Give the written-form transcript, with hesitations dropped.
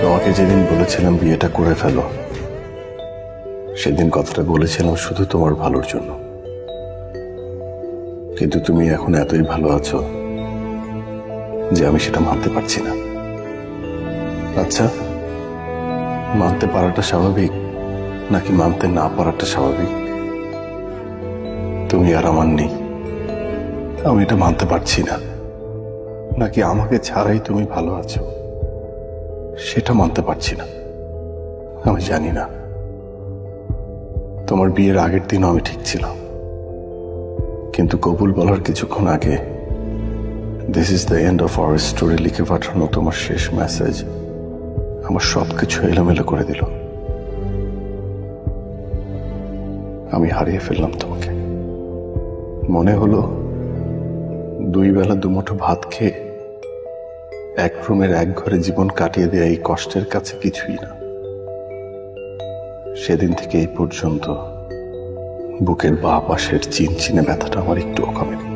তোমাকে যেদিন বলেছিলাম বিয়েটা করে ফেলো, সেদিন কথাটা বলেছিলাম শুধু তোমার ভালোর জন্য। কিন্তু তুমি এখন এতই ভালো আছো যে আমি সেটা মানতে পারছি না। আচ্ছা, মানতে পারাটা স্বাভাবিক নাকি মানতে না পারাটা স্বাভাবিক? তুমি আর আমার নেই, আমি এটা মানতে পারছি না। নাকি আমাকে ছাড়াই তুমি ভালো আছো, সেটা মানতে পারছি না। আমি জানি না। তোমার বিয়ের আগের দিনও আমি ঠিক ছিলাম, কিন্তু কবুল বলার কিছুক্ষণ আগে this is the end of our story লিখে পাঠানো তোমার শেষ মেসেজ আমার সবকিছু এলোমেলো করে দিল। আমি হারিয়ে ফেললাম তোমাকে। মনে হলো দুই বেলা দুমুঠো ভাত খেয়ে এক রুমের এক ঘরে জীবন কাটিয়ে দেয়া এই কষ্টের কাছে কিছুই না। সেদিন থেকে এই পর্যন্ত বুকের বাঁ পাশের চিনচিনে ব্যথাটা আমার একটুও কমেনি।